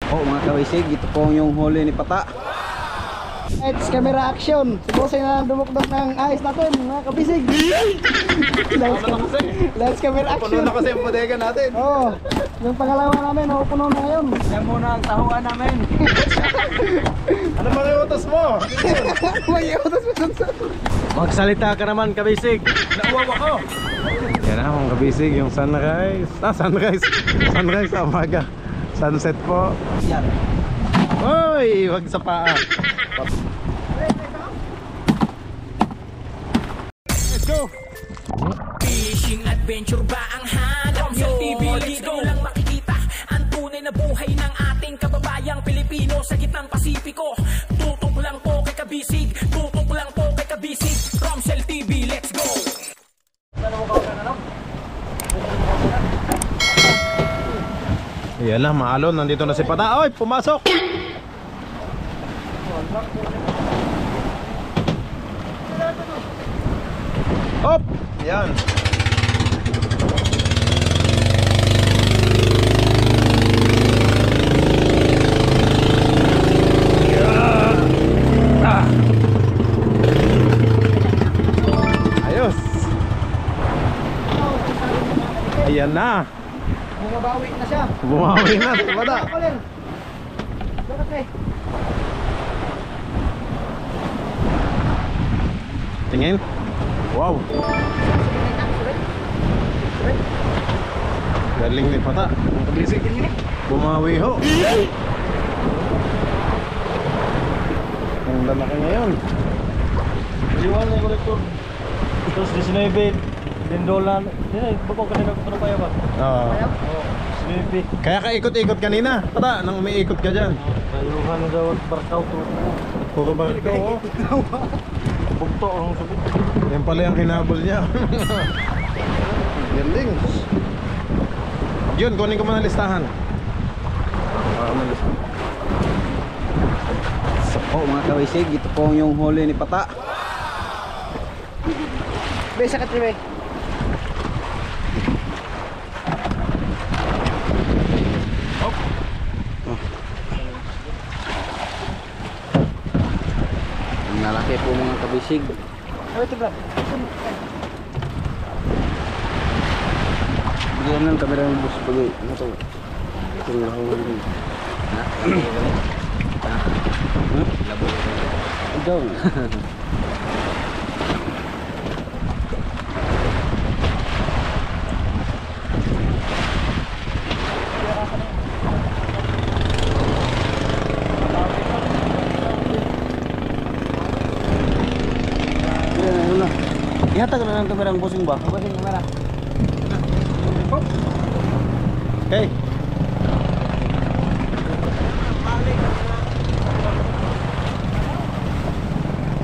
Oh mga kawisig, ito po yung huli ni Pata. It's camera action. Si Bossing na dumukdok ng ayos natin, mga kabisig. Let's camera action. Puno na kasi yung bodega natin. Oo. Yung pangalawa namin, puno na ngayon. Yan muna ang tahuan namin. Ano ba yung utos mo? Mag-iutos mo dun sa... Magsalita ka naman, kabisig. Nauwawa ko. Yan na mga kabisig, yung sunrise. Sunrise. Sunrise sa umaga. Sunset po. Yan. Hoy, wag sa paa. Let's go. Fishing adventure ba ang hanap nyo? Dito lang makikita ang tunay na buhay ng ating kababayang Pilipino sa gitnang Pasipiko. Tutok lang po kay kabisig, tutok lang po kay kabisig. Romsel TV, let's go! Yan na, maalon. Nandito na si Pata. Oy, pumasok. Hop! Yan. Ayos. Ayan na. Bumabawi na siya. Bumawi na si Pata. Bakit eh? Tingin. Wow. Galing ni Pata. Ang kabisig. Bumawi ho. Ang lalaki ngayon. Jiwan na yung kolektor. Terus di sini $10. Ini bapak kanina ko pa ba? Oo. Sinipi. Kaya ka ikot-ikot kanina. Pata, nang umiikot ka dyan. Ayuhan daw barkaw to. Puro ba ikaw? Bukto ang sabi. Yan pala yung hinabol niya. Galing. Yun, kunin ko muna listahan. So po mga kawisig, ito po yung huli ni Pata. Besa ka tribe. Ang lalaki po mga kabisig. Ano ito bro? Bigyan ng kamera ng bus pag ano to. Ito yung lahong din. Ha? Labo. Ikaw. Ihatag na ng kamerang busing ba? Bossing kamera. Okay.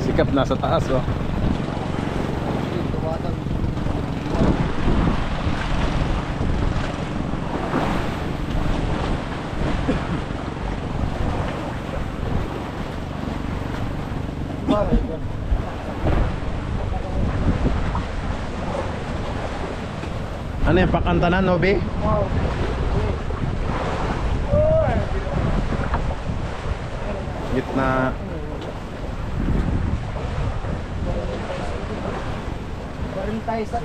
Sikap nasa taas, oh. Ano yung pakantanan, Nobi? Wow. Gitna. 45.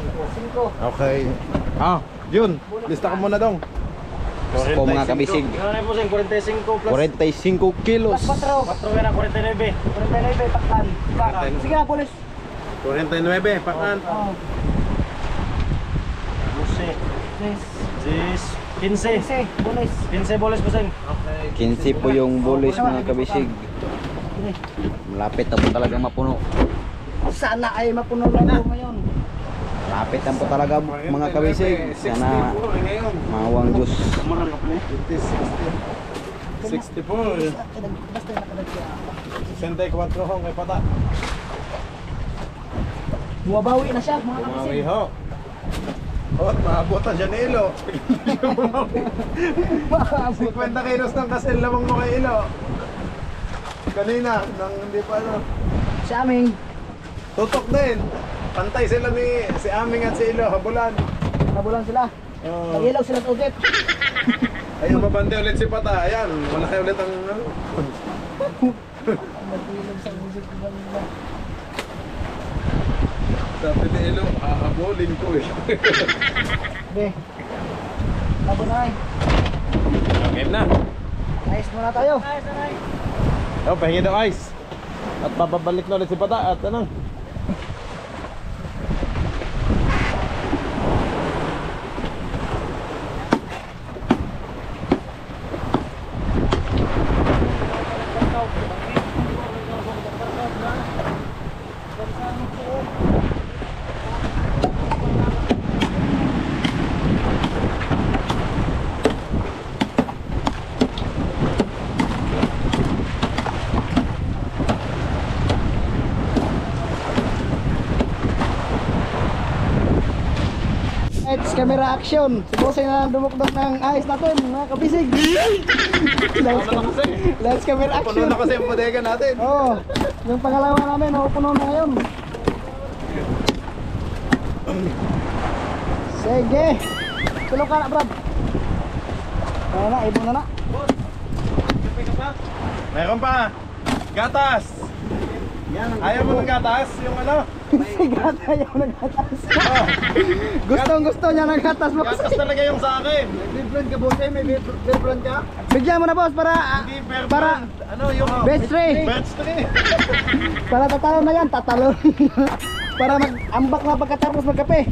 Okay. Ah, yun. Lista ka muna dong. Po mga kabisig. Ano na po sing 45 plus 45 kilos. 4. 4 na 49. 49 paktan. Sige na, polis. 49, pakan. Oh. Busi. Yes. Jis 15. Sige, polis. 15 boles po sing. 15 po yung bulis mga kabisig. Sige. Malapit na po talaga mapuno. Sana ay mapuno lang po ngayon. Malapit na po talaga mga kabisig. Sana mawang Diyos. 64. Basta nakadagya. 64 ho kay Pata. Bumabawi na siya, mga Bumawi kabisig. ho. Oh, maabot na dyan ilo. 50 kilos ng kasil lamang mo kay ilo. Kanina, nang hindi pa ano. Si Aming. Tutok din. Pantay sila ni si Aming at si Ilo, habulan. Nabulan sila. Oh. Nag-ilaw sila sa udit. Ayun, babante ulit si Pata. Ayan, malaki ulit ang ano. Nagilog sa musik ng banda. Sabi ni Elo, hahabulin ko eh. Be. Labo na ay. Game na. Nice muna tayo. Oh, pahingi daw ice. At babalik na ulit si Pata at ano. It's camera action. Si Bossing na dumukdok ng ayos natin, mga kabisig. Let's camera Puno action. na kasi ang bodega natin. Oo. Yung pangalawa namin, puno na ngayon. Sige. Tulong ka na, Brad. Kaya na, ibon na na. Meron pa. Gatas. Ayaw mo ng gatas? Yung ano? Si Gata yung naghatas. Gustong gusto niya naghatas mo Gatas kasi. talaga yung sa akin. Billbrand ka, boss. May billbrand ka? Bigyan mo na, boss, para Hindi fair para brand. Ano yung best three. Best three. Para tatalo na yan, tatalo. Para mag-ambak na pagkatapos magkape.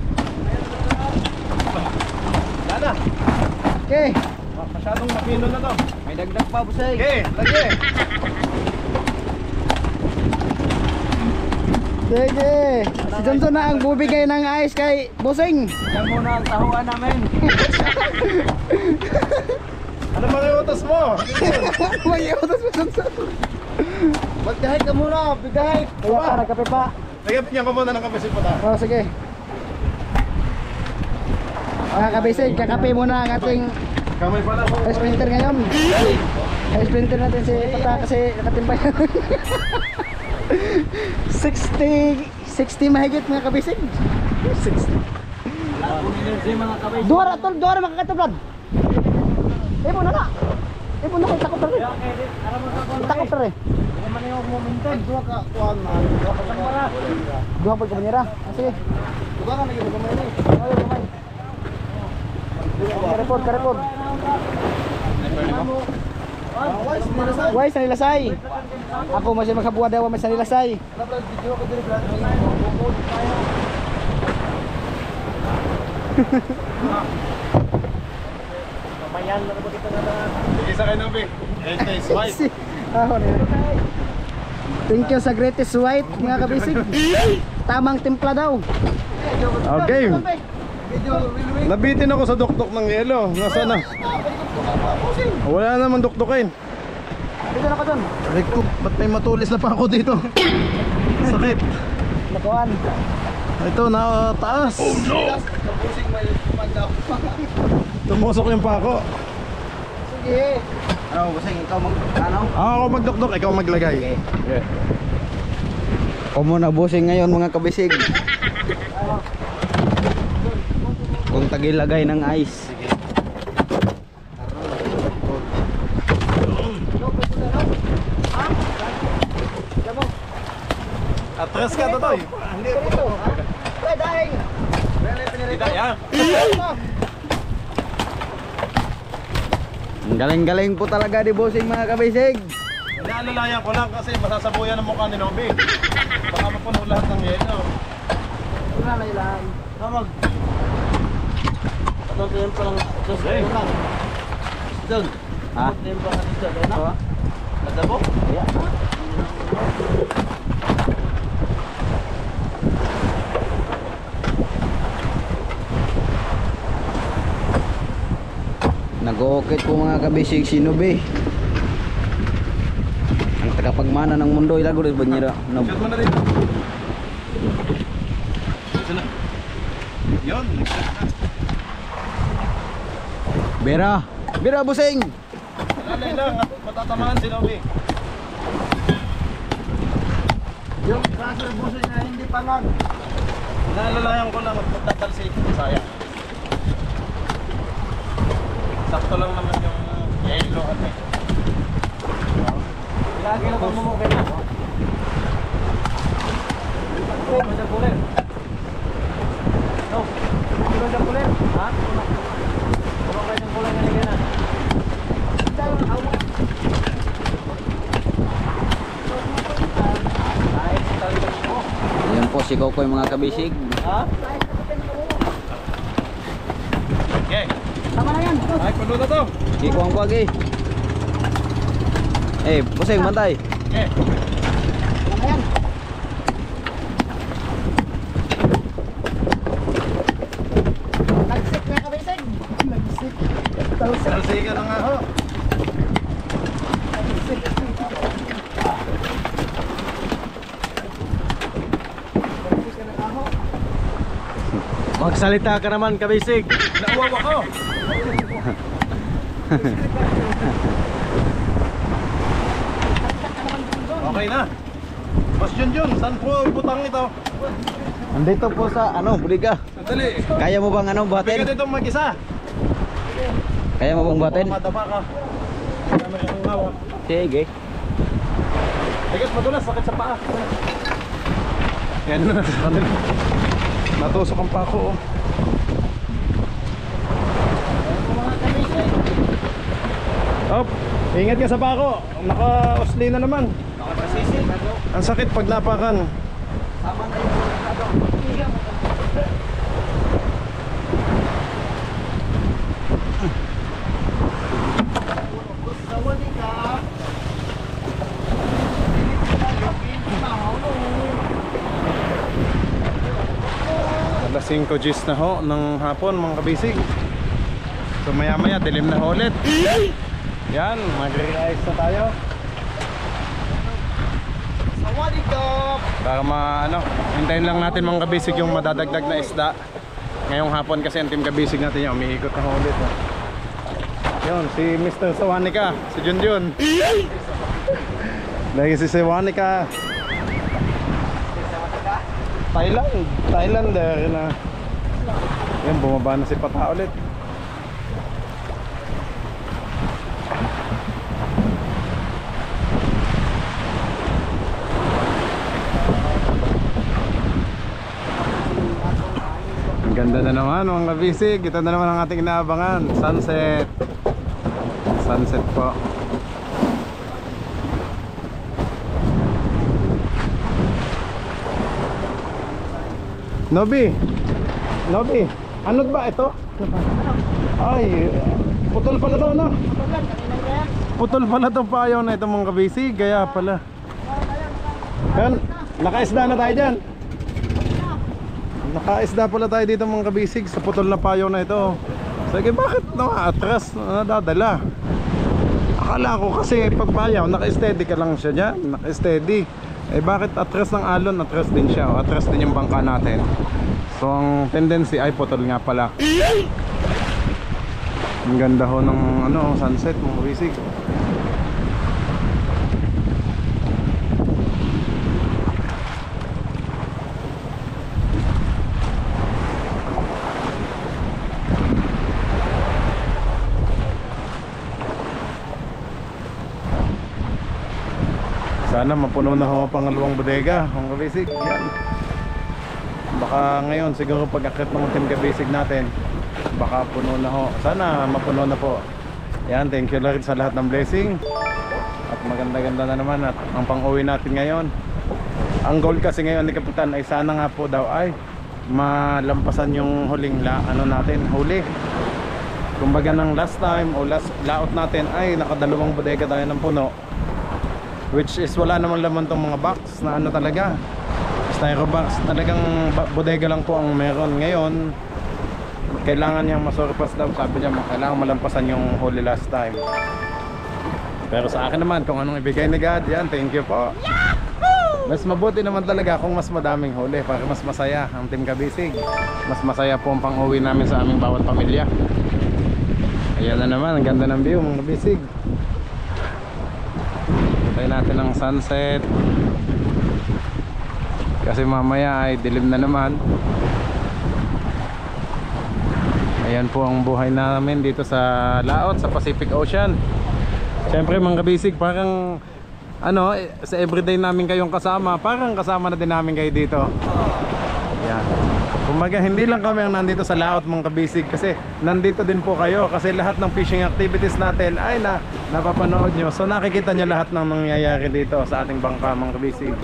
Lala. Okay. Masyadong mapino na to. May dagdag pa, Busay. Okay, lagi. Sige. Si Johnson na ang bubigay ng ice kay Bossing. Yan muna ang tahuan namin. Ano mga utos mo? Mag-iutos mo, Johnson. Magdahay ka muna, bigay. Kaya para kape pa. Nagyan ko muna ng kape si Pata. Oh, sige. Mga kabisig, kakape muna ang ating Kamay pala ko. ice printer ngayon. Ice printer natin si Pata kasi nakatimpay. 60 mahigit mga kabisig. 60. Duwara tol, duwara makakatulad. Ibo na na. Ibo na kay takot rin. Takot rin. Dua ka, kuhan na. Dua ka kamara. Duha pag kamera. Sige. Dua ka lagi kamara ni. Ayo kamay. Karepod. Why sa nilasay? Ako masih magkabuha daw may sa nilasay. Video ko diri brand. Mamayan na ba kita na? Sige sa kayo, Nobi. Greatest white. Thank you sa greatest white mga kabisig. Tamang timpla daw. Okay. Nabitin ako sa dukdok ng yelo. Nasaan na? Wala naman dukdokin. Dito na ka dun. Aray ko, ba't may matulis na pa ako dito? Sakit. Nakuhan. Ito, na taas. Oh no! Tumusok yung pako. Sige. Ano, Busay, ikaw ano? Ako magdukdok, ikaw maglagay. Yeah. Ako muna, Busay ngayon mga kabisig. Kung tagilagay ng ice. Atras ka, Totoy. Hindi dito. Ay, daing. Kita yan. Ang galing-galing po talaga ni Busing mga kabisig. Inaalalayan ko lang kasi masasabuyan ang mukha ni Nobi. Baka mapuno lahat ng yelo. Wala na ilan. Kamag. Ano tayo pa lang? Hey. Doon. Ha? Ano tayo pa lang dito? Doon na? Oo. Nadabo? Yeah. Nag-ookit po mga kabisig si Nobe. Ang tagapagmana ng mundo ilago rin banyera. Shot mo na dito. Sila. Yun. Bera. Bera Busing. Lalay lang at matatamaan si Nobi. Yung raser buso na hindi palag. Inaalalayan ko lang at magtatalsik. Sayang. Sakto lang naman yung yellow at Lagi na pamumukay na. Masang puler. No. Masang puler. Ha? Pumukay ng puler nga na. Ayan po si Kokoy mga kabisig. Ha? Okay. Tama na yan. Ay, puno na to. Kikuang ko lagi. Pusing bantay. Okay. Tama na yan. Nagsik na kabisig. Nagsik. Salsiga na nga ho. Magsalita ka naman, kabisig. Nauwaw ako. Okay na. Boss Junjun, saan po ibutang ito? Andito po sa buliga. Sandali. Kaya mo bang Bigat buhatin? itong mag-isa. Kaya mo bang buhatin? Madama ka. Dami kang hawak. Sige. Bigat madulas, sakit sa paa. Yan na. Natusok ang pako. Oh. Op, ingat ka sa pako. Naka-usli na naman. Ang sakit pag napakan. Alas 5 Gs na ho ng hapon mga kabisig. So maya maya dilim na ho ulit. Yan, mag-re-ice na tayo. Para hintayin lang natin mga kabisig yung madadagdag na isda. Ngayong hapon kasi ang team kabisig natin yung umiikot na ho ulit. Yun, si Mr. Sawanika, si Junjun. Lagi si Sawanika. Thailander na. Yan, bumaba na si Pata ulit. Ang ganda na naman mga kabisig. Ito na naman ang ating inaabangan. Sunset. Sunset po. Nobi, ano ba ito? Ay, putol pala to, no? Putol pala to payaw na ito mga kabisig, kaya pala. Yan, nakaisda na tayo dyan. Nakaisda pala tayo dito mga kabisig sa putol na payaw na ito. Sige, bakit atras nadadala? Akala ko kasi pag payaw, naka-steady ka lang siya dyan, naka-steady. Eh bakit atras ng alon, atras din siya, o atras din yung bangka natin. So ang tendency ay putol nga pala. Ang ganda ho ng sunset mga kabisig. Sana mapuno na ho ang pangalawang bodega mga kabisig. Yan. Baka ngayon siguro pag-akit ng team kabisig natin, baka puno na ho. Sana mapuno na po. Yan, thank you Lord sa lahat ng blessing. At maganda-ganda na naman at ang pang-uwi natin ngayon. Ang goal kasi ngayon ni Kapitan ay sana nga po daw ay malampasan yung huling huli. Kumbaga ng last time o last laot natin ay nakadalawang bodega tayo ng puno. Which is wala namang laman tong mga box na talaga styro box, talagang bodega lang po ang meron. Ngayon kailangan niyang masurpass daw, sabi niya kailangan malampasan yung huli last time. Pero sa akin naman kung anong ibigay ni God, yan, thank you po. Mas mabuti naman talaga kung mas madaming huli para mas masaya ang team kabisig. Mas masaya po ang pang-uwi namin sa aming bawat pamilya. Ayan na naman, ang ganda ng view mga kabisig. Tayo natin ang sunset kasi mamaya ay dilim na naman. Ayan po ang buhay namin dito sa Laot, sa Pacific Ocean. Siyempre mga kabisig, parang ano, sa everyday namin kayong kasama, parang kasama na din namin kayo dito. Ayan. Kumbaga hindi lang kami ang nandito sa Laot mga kabisig, kasi nandito din po kayo, kasi lahat ng fishing activities natin ay napapanood nyo. So nakikita nyo lahat ng nangyayari dito sa ating bangka mga kabisig.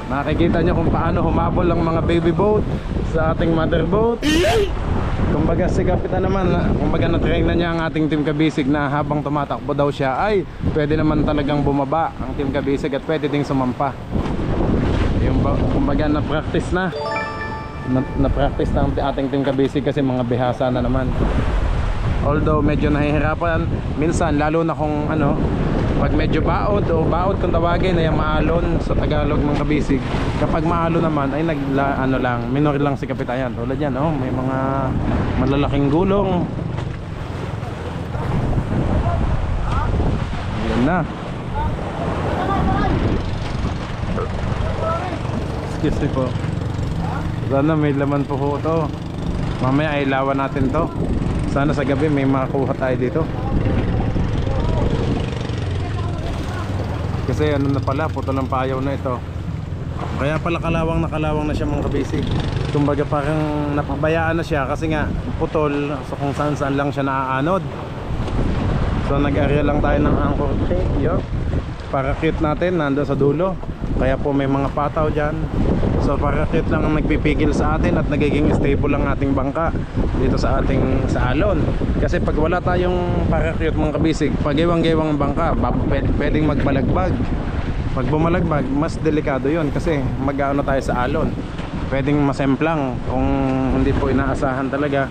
Nakikita nyo kung paano humabol ang mga baby boat sa ating mother boat. Kumbaga si Kapitan naman, kumbaga na-train na niya ang ating Team Kabisig na habang tumatakbo daw siya ay pwede naman talagang bumaba ang Team Kabisig at pwede ding sumampa. Yung kumbaga na-practice na ang ating Team Kabisig kasi mga bihasa na naman. Although medyo nahihirapan minsan, lalo na kung ano, pag medyo baod o baod kung tawagin ay maalon sa Tagalog mga kabisig. Kapag maalon naman ay ano lang, minor lang si Kapitayan. Tulad yan, oh, may mga malalaking gulong. Yan na. Excuse me po. Sana may laman po ito. Mamaya ay lawan natin to. Sana sa gabi may makuha tayo dito. Kasi ano na pala, puto ng payaw na ito. Kaya pala kalawang na siya mga kabisig. Kumbaga parang napabayaan na siya kasi nga putol, so kung saan lang siya naaanod. So nag-area lang tayo ng anchor tape, yo. Para-cute natin nando sa dulo. Kaya po may mga pataw dyan. So para-cute lang ang nagpipigil sa atin at nagiging stable ang ating bangka dito sa ating sa alon. Kasi pag wala tayong para-cute mga kabisig, pag gewang-gewang ang bangka, pwedeng magbalagbag. Pag bumalagbag, mas delikado yon kasi mag-ano tayo sa alon. Pwedeng masemplang kung hindi po inaasahan talaga.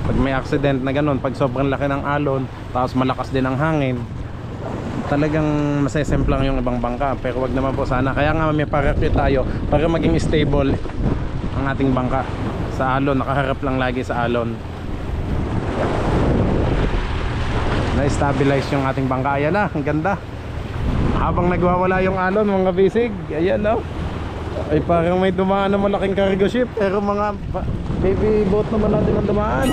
Pag may accident na ganun, pag sobrang laki ng alon, tapos malakas din ang hangin, talagang masesemplang yung ibang bangka. Pero wag naman po sana. Kaya nga may para-cute tayo para maging stable ang ating bangka sa alon, nakaharap lang lagi sa alon. Na-stabilize yung ating bangka. Ayan na, ang ganda. Habang nagwawala yung alon mga bisig, ayan no, ay parang may dumaan na malaking cargo ship. Pero mga baby boat naman natin ang dumaan.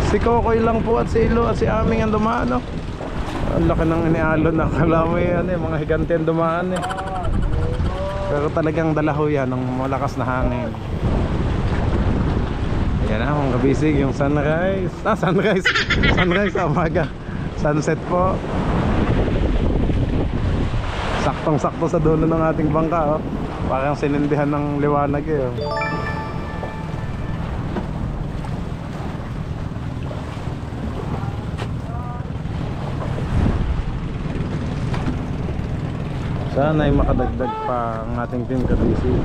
Si Kokoy lang po at si Ilo at si Aming ang dumaan, no? Ang laki ng inialon na. Kala mo yan eh, mga higante ang dumaan eh. Pero talagang dalaho yan ng malakas na hangin. Ayan na mga kabisig, yung sunrise. Sunrise sa umaga. Sunset po. Saktong-sakto sa dulo ng ating bangka, oh. Parang sinindihan ng liwanag eh, oh. Sana ay makadagdag pa ang ating Team Kabisig.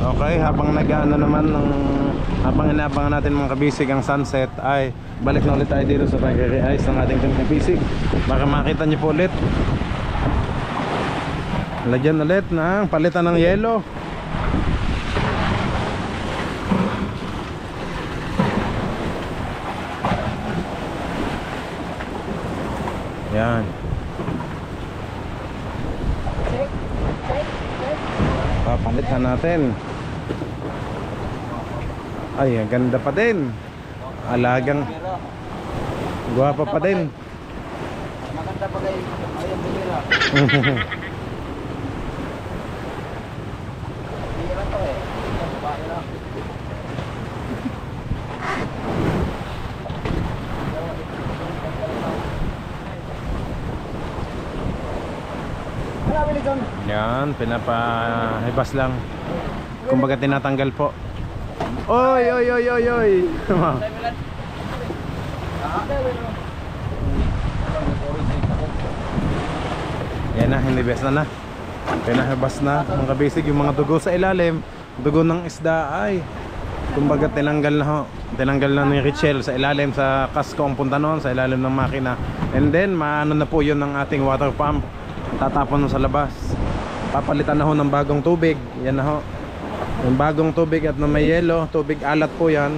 Okay, habang nag-ano naman habang inabangan natin mga kabisig ang sunset, ay balik na ulit tayo dito sa pag-re-ice ng ating Team Kabisig para makita nyo po ulit. Lagyan ulit ng palitan ng yelo. Yan. Papalitan natin. Ay, ang ganda pa din. Alagang guwapa pa din. Maganda pa kayo. Ayaw bumira. Bumira to eh. Babae lang. Yan, pinapahibas lang. Kumbaga tinatanggal po. Oy, oy, oy, oy, oy. Yan na, hinibes na. Pinahibas na mga kabisig yung mga dugo sa ilalim. Dugo ng isda ay kumbaga tinanggal na ho. Tinanggal na ni Richel sa ilalim, sa kasko ang punta noon, sa ilalim ng makina. And then maano na po yun ng ating water pump. Tatapon sa labas. Papalitan na ho ng bagong tubig. Yan na ho. Yung bagong tubig at na may yelo. Tubig alat po yan.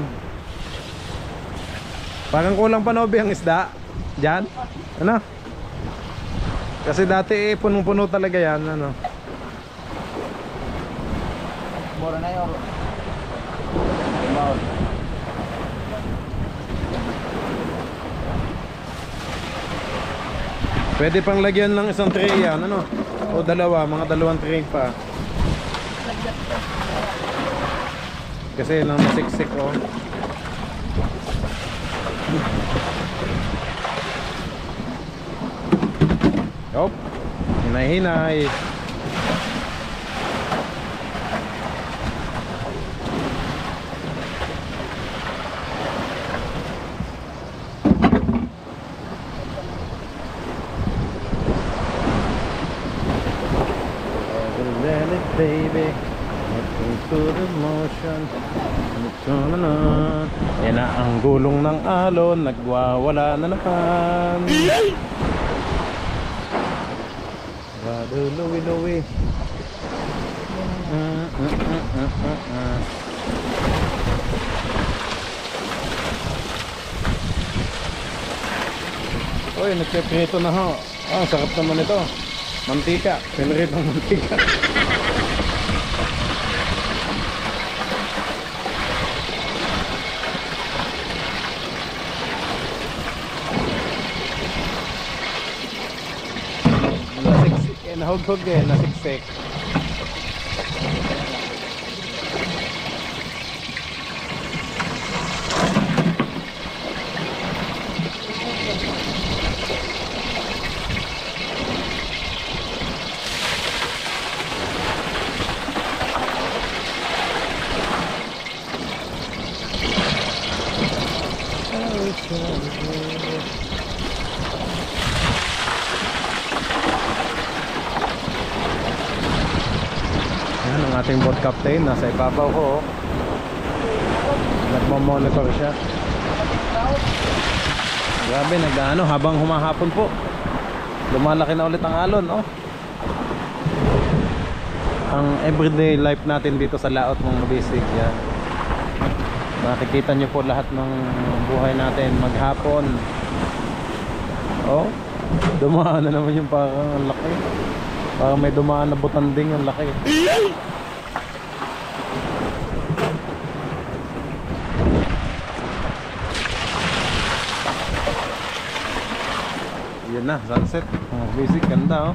Parang kulang pa nobe ang isda diyan. Ano? Kasi dati punong-puno talaga yan, ano. Mura na yun. Pwede pang lagyan ng isang tray yan, ano? O dalawa, mga dalawang tray pa. Kasi nang masiksik, oh. Yup. Hinay-hinay. Let it, baby. Looking to the motion. Yan na ang gulong ng alon. Nagwawala na naman. Rado luwi-luwi. Uy, nagpiprito na ho. Ah, sarap naman ito. Mantika, pinrito ng mantika. Nasiksik eh, nahughog eh, nasiksik. Yan ang ating boat captain, nasa ibabaw ko. Nagmamonitor siya. Grabe, nag-ano habang humahapon po. Lumalaki na ulit ang alon, oh. Ang everyday life natin dito sa laot mga kabisig, yan. Makikita nyo po lahat ng buhay natin maghapon. Oh, dumaan na naman yung parang ang laki. Parang may dumaan na butanding, ang laki. Yan na, sunset. Basic, ganda oh.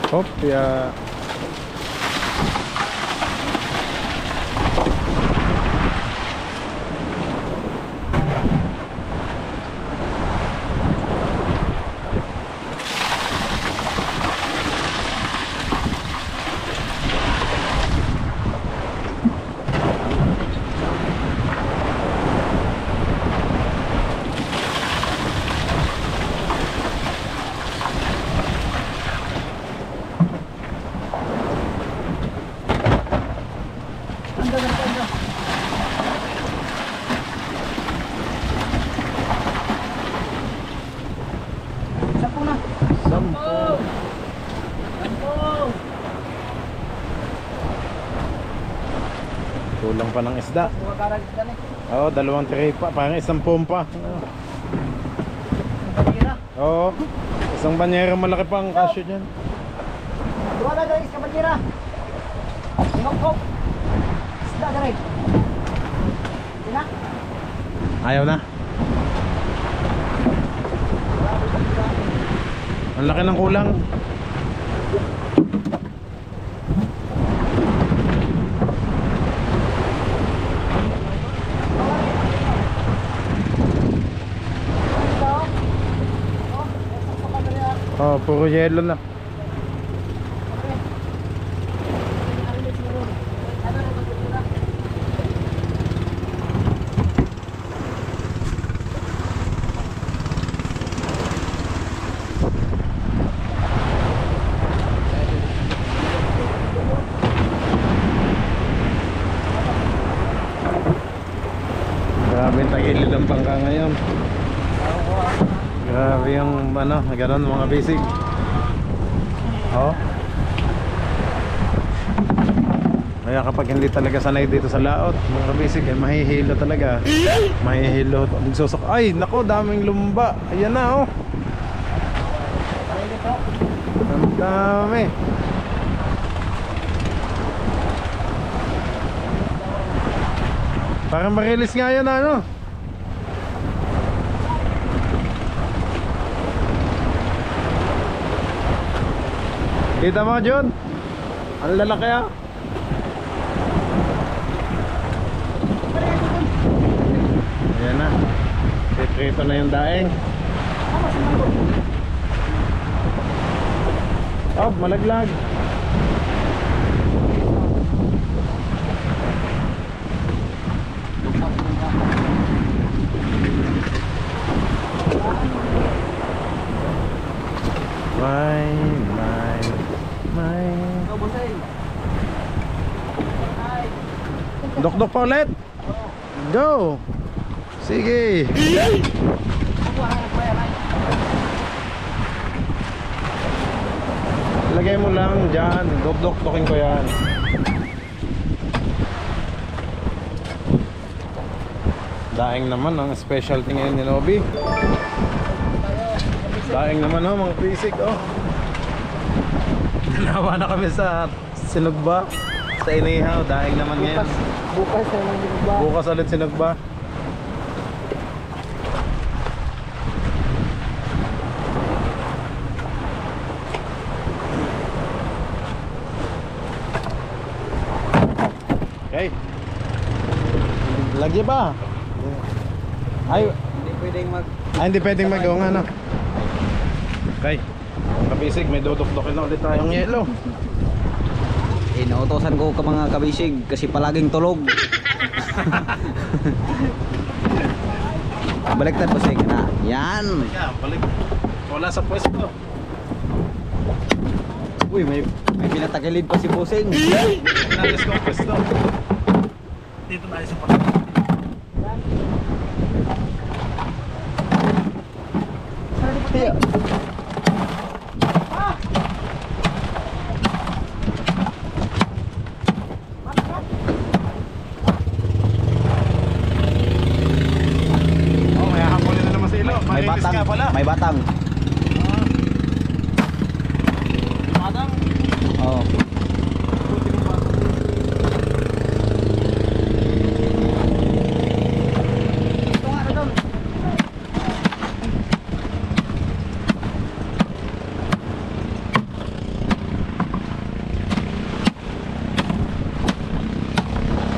Hop, ya. Kulang pa ng isda. Oo, dalawang tray pa. Parang isang pompa. Oo. Isang banyera malaki pa ang kasyo dyan. Wala na isang banyera. Sinokok. Isda na rin. Sina? Ayaw na. Ang laki ng kulang. Oh, puro yelo na. Grabe yung ano, gano'n mga basic. Oh. Kaya kapag hindi talaga sanay dito sa laot, mga basic, eh, mahihilo talaga. Mahihilo. Nagsusok. Ay, nako, daming lumba. Ayan na, oh. Ang dami. Parang marilis nga yan, ano. Kita mo, John? Ang lalaki, ah. Ayan na. Prito na yung daing. Oh, malaglag. Dok-dok pa ulit. Go. Sige. Lagay mo lang dyan. Dok-dok-dokin ko yan. Daing naman ang specialty ngayon ni Nobby. Daing naman, oh, mga basic, oh. Nawa na kami sa sinugba, sa inihaw. Daing naman ngayon. Bukas sa sinugba. Bukas ulit sinugba. Okay. Lagi ba? Ay, Hindi pwedeng mag... hindi pwedeng mag-o nga, no? Okay. Kabisig, may dudok-dokin na ulit tayong yelo. Inuutosan ko ka mga kabisig kasi palaging tulog. Baliktad po sige na. Yan. Yeah, balik. Wala sa pwesto. Uy, may pinatakilid pa si Pusing. Nalis ko ang pwesto. Dito tayo sa pwesto. May batang. May batang. Madang. Oh.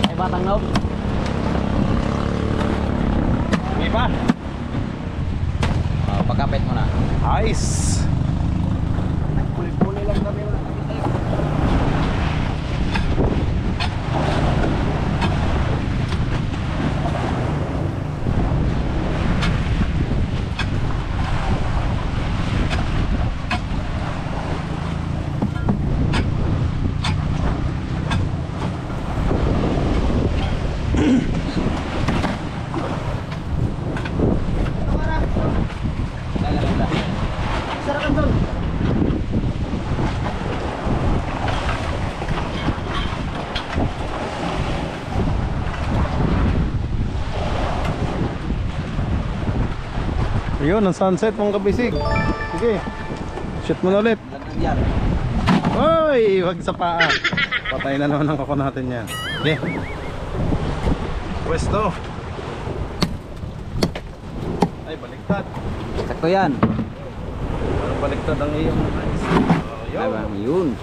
May batang noob. May pa. Pagkapit mo na. Ice. Puli-puli lang kami. Sarakan doon. Ayun, ang sunset mong kabisig. Sige. Shoot mo na ulit. Yan. Oy, wag sa paa. Patay na naman ang kako natin yan. Okay. Pwesto. Ay, baliktad. Sakto yan. Parang baliktad ang iyong ice. Diba? Yun.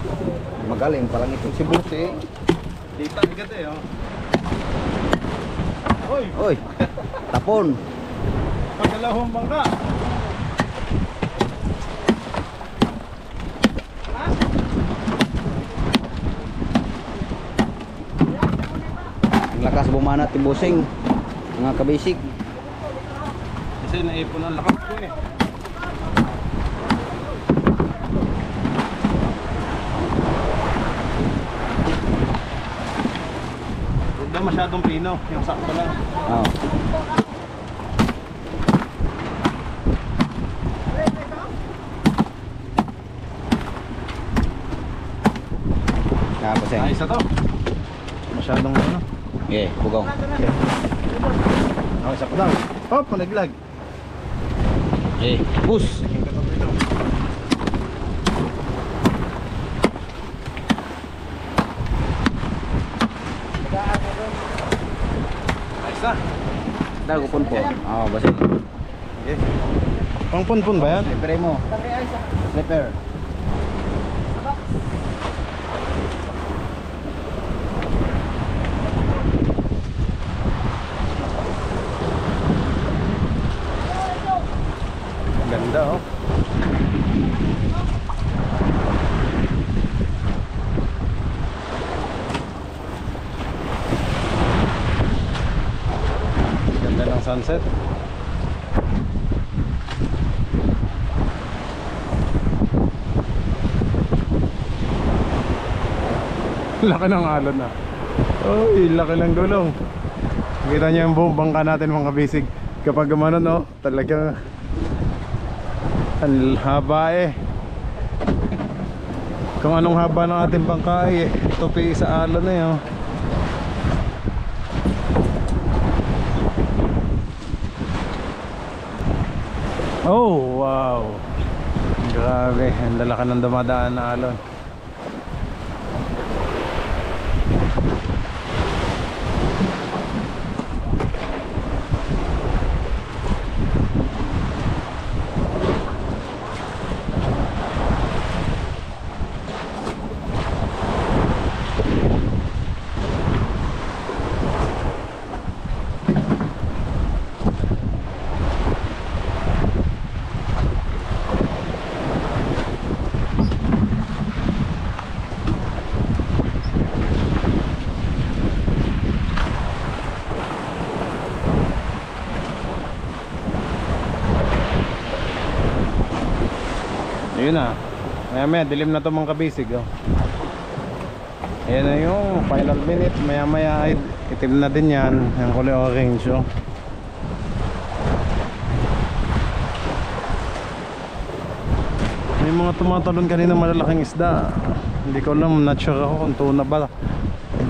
Magaling palang itong si Pusing. Dita, bigat eh, oh. Oy, Oy. Tapon. pagkalahong bangka. Ang lakas bumanat ni Pusing. Mga kabisig. Kasi naipon ang lakas ko eh. Huwag na masyadong pino, yung sakto lang. Oh. Seng. Ayos na to. Masyadong ano. Okay, bugong. Okay, isa pa daw. Hop, malaglag. Okay, bus. Ayos na. Dago pun po. Oh, basin. Okay. Pang punpun ba yan? Slipper mo. Slipper. Ganda oh. Ganda ng sunset. Laki ng alon na. Uy, laki ng gulong. Kita niyo yung buong bangka natin mga kabisig. Kapag gumano no, talagang ang haba eh. Kung anong haba ng ating bangka eh, tupi sa alon na yun. Oh wow, grabe, ang lalaki ng dumadaan na alon. Yun na. Maya maya dilim na to mga kabisig oh. Ayan na yung final minute. Maya maya ay itim na din yan. Yung kulay orange oh. May mga tumatalon kanina malalaking isda. Hindi ko alam, not sure ako kung tuna ba,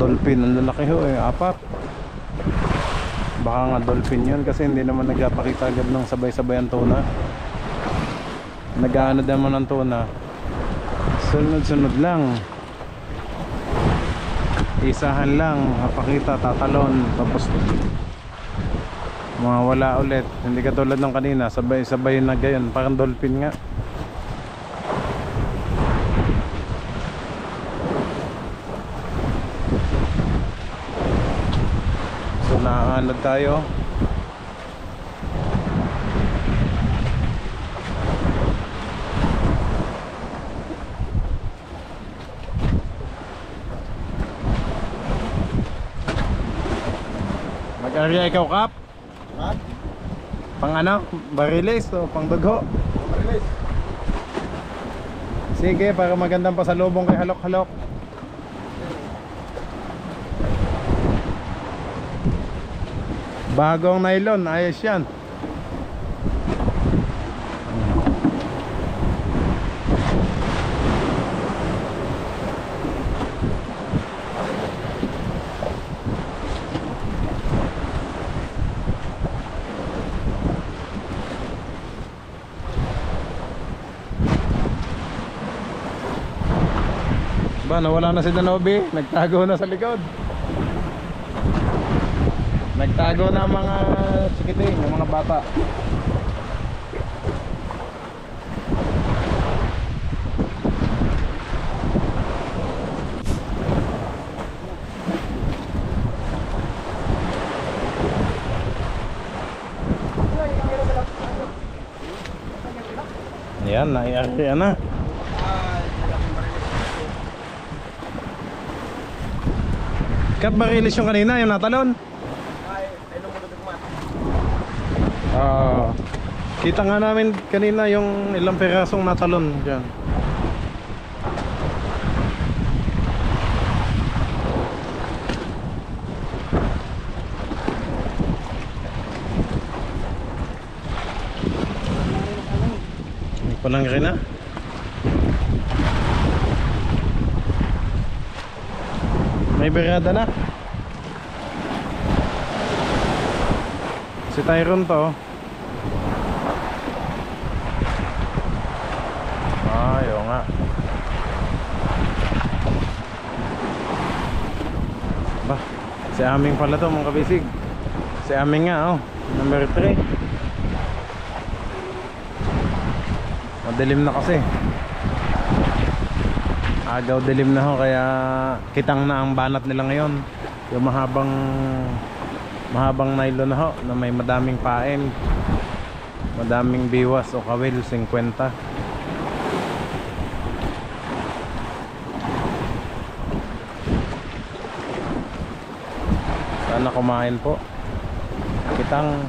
dolphin. Ang lalaki ho eh, 4. Baka nga dolphin yun kasi hindi naman nagpapakita agad ng sabay-sabay ang tuna. Nag-aano naman ng tuna, sunod-sunod lang, isahan lang, mapakita, tatalon, tapos mawala ulit. Hindi katulad ng kanina, sabay-sabay na gayon, parang dolphin nga. So nakaanod tayo. Mag-area ikaw, Kap? Pang ano? Barilis o pang dugho? Barilis. Sige, para magandang pasalubong kay Halok-Halok. Bagong nylon, ayos yan. Ba, nawala na si Danobi, nagtago na sa likod. Nagtago na ang mga sikiting, ang mga bata. Yan, naiari na. Kat barilis yung kanina, yung natalon. Kita nga namin kanina yung ilang perasong natalon dyan. Hindi pa lang rin na. May berada na. Si Tyron to. Ay, oo nga. Ba, si Aming pala to mga kabisig. Si Aming nga oh, number 3. Madilim na kasi. Agaw dilim na ho, kaya kitang na ang banat nila ngayon. Yung mahabang nylon na ho, na may madaming pain, madaming biwas o kawil, 50. Sana kumain po. Kitang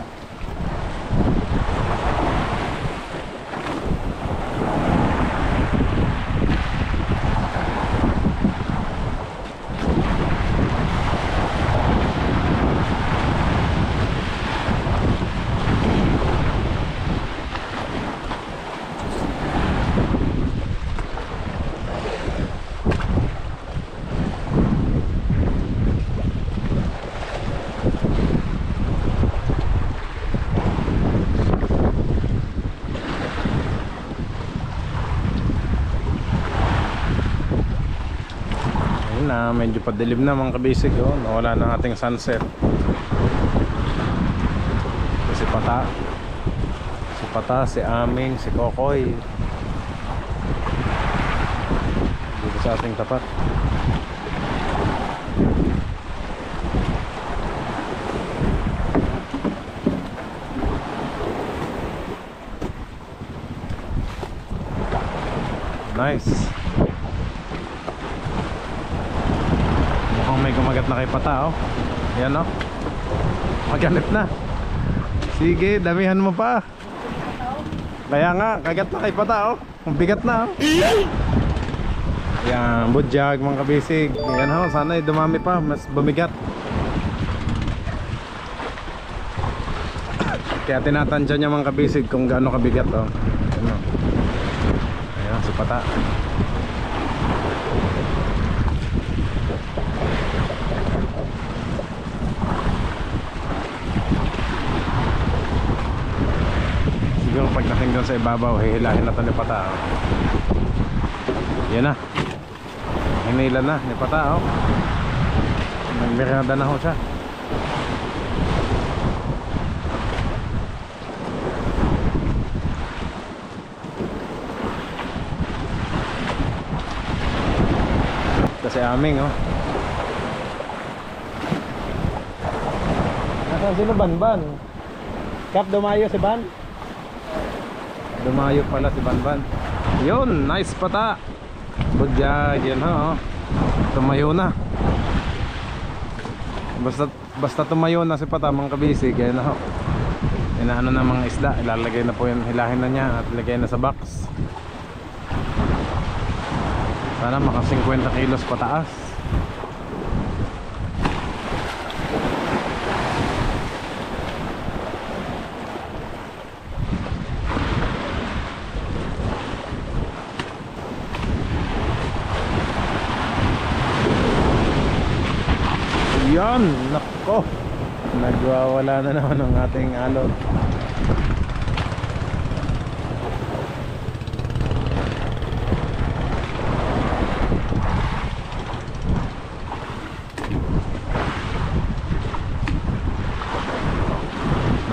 na medyo padilim na mga kabisig oh. Nawala na ating sunset. Si Pata, si Aming, si Kokoy dito sa ating tapat. Nice. May kumagat na kay Pata oh. Yan oh. Maganip na. Sige, damihan mo pa. Kaya nga, kagat na kay Pata oh. Bigat na oh. Yan, budyag mga kabisig. Yan oh, sana dumami pa, mas bumigat. Kaya tinatansya niya mga kabisig kung gaano kabigat oh. Yan oh. Ayan, si Pata. Pagdating doon sa ibabaw, hihilahin na ito ni Pata oh. Yan na. Hinila na ni Pata oh. Nagmirada na ho siya. Kasi Aming oh. Nasaan sino Banban? Kap dumayo si Ban? Dumayo pala si Banban. Yun, nice Pata. Budyag, yan ha oh. Tumayo na. Basta tumayo na si Pata mga kabisig. Yan ha oh. Inaano na mga isda. Ilalagay na po yun, hilahin na niya at ilagay na sa box. Sana maka 50 kilos pataas. Yan, nako. Nagwawala na naman ang ating alon.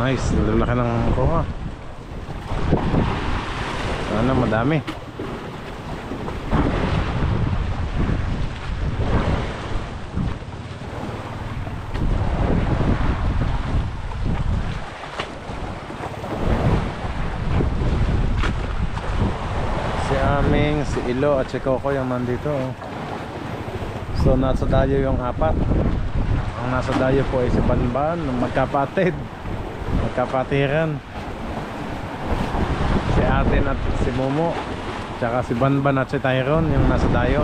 Nice, lalaki ng kuha. Sana madami. Si Ilo at si Coco yung nandito oh. So nasa dayo yung apat. Ang nasa dayo po ay si Banban, magkapatiran. Si Atin at si Momo, tsaka si Banban at si Tyron yung nasa dayo.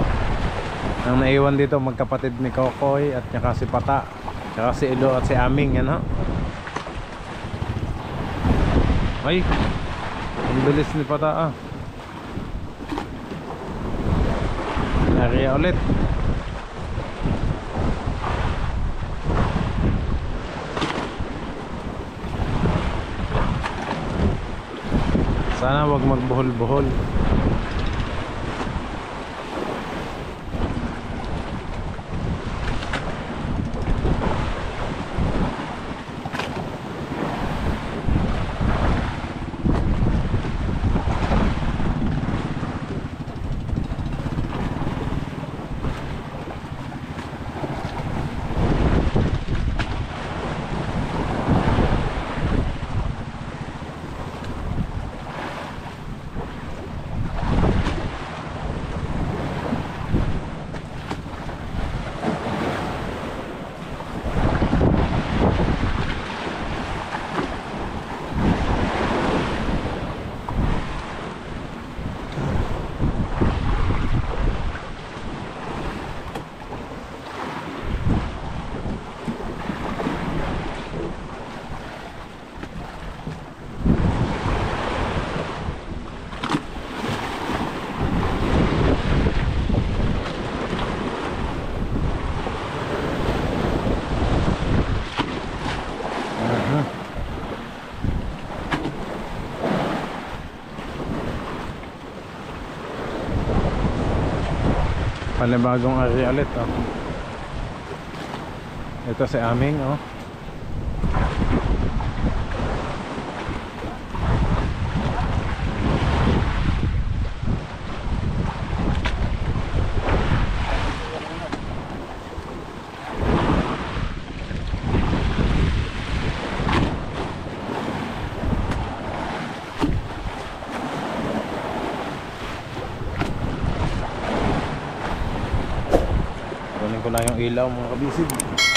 Ang naiwan dito magkapatid ni Kokoy at tsaka si Pata, tsaka si Ilo at si Aming. Yan ho. Ay, ang bilis ni Pata ah. Area ulit. Sana wag magbuhol-buhol. Panibagong area ulit, oh. Ito si Aming, oh. Kunin ko na yung ilaw, mga kabisig.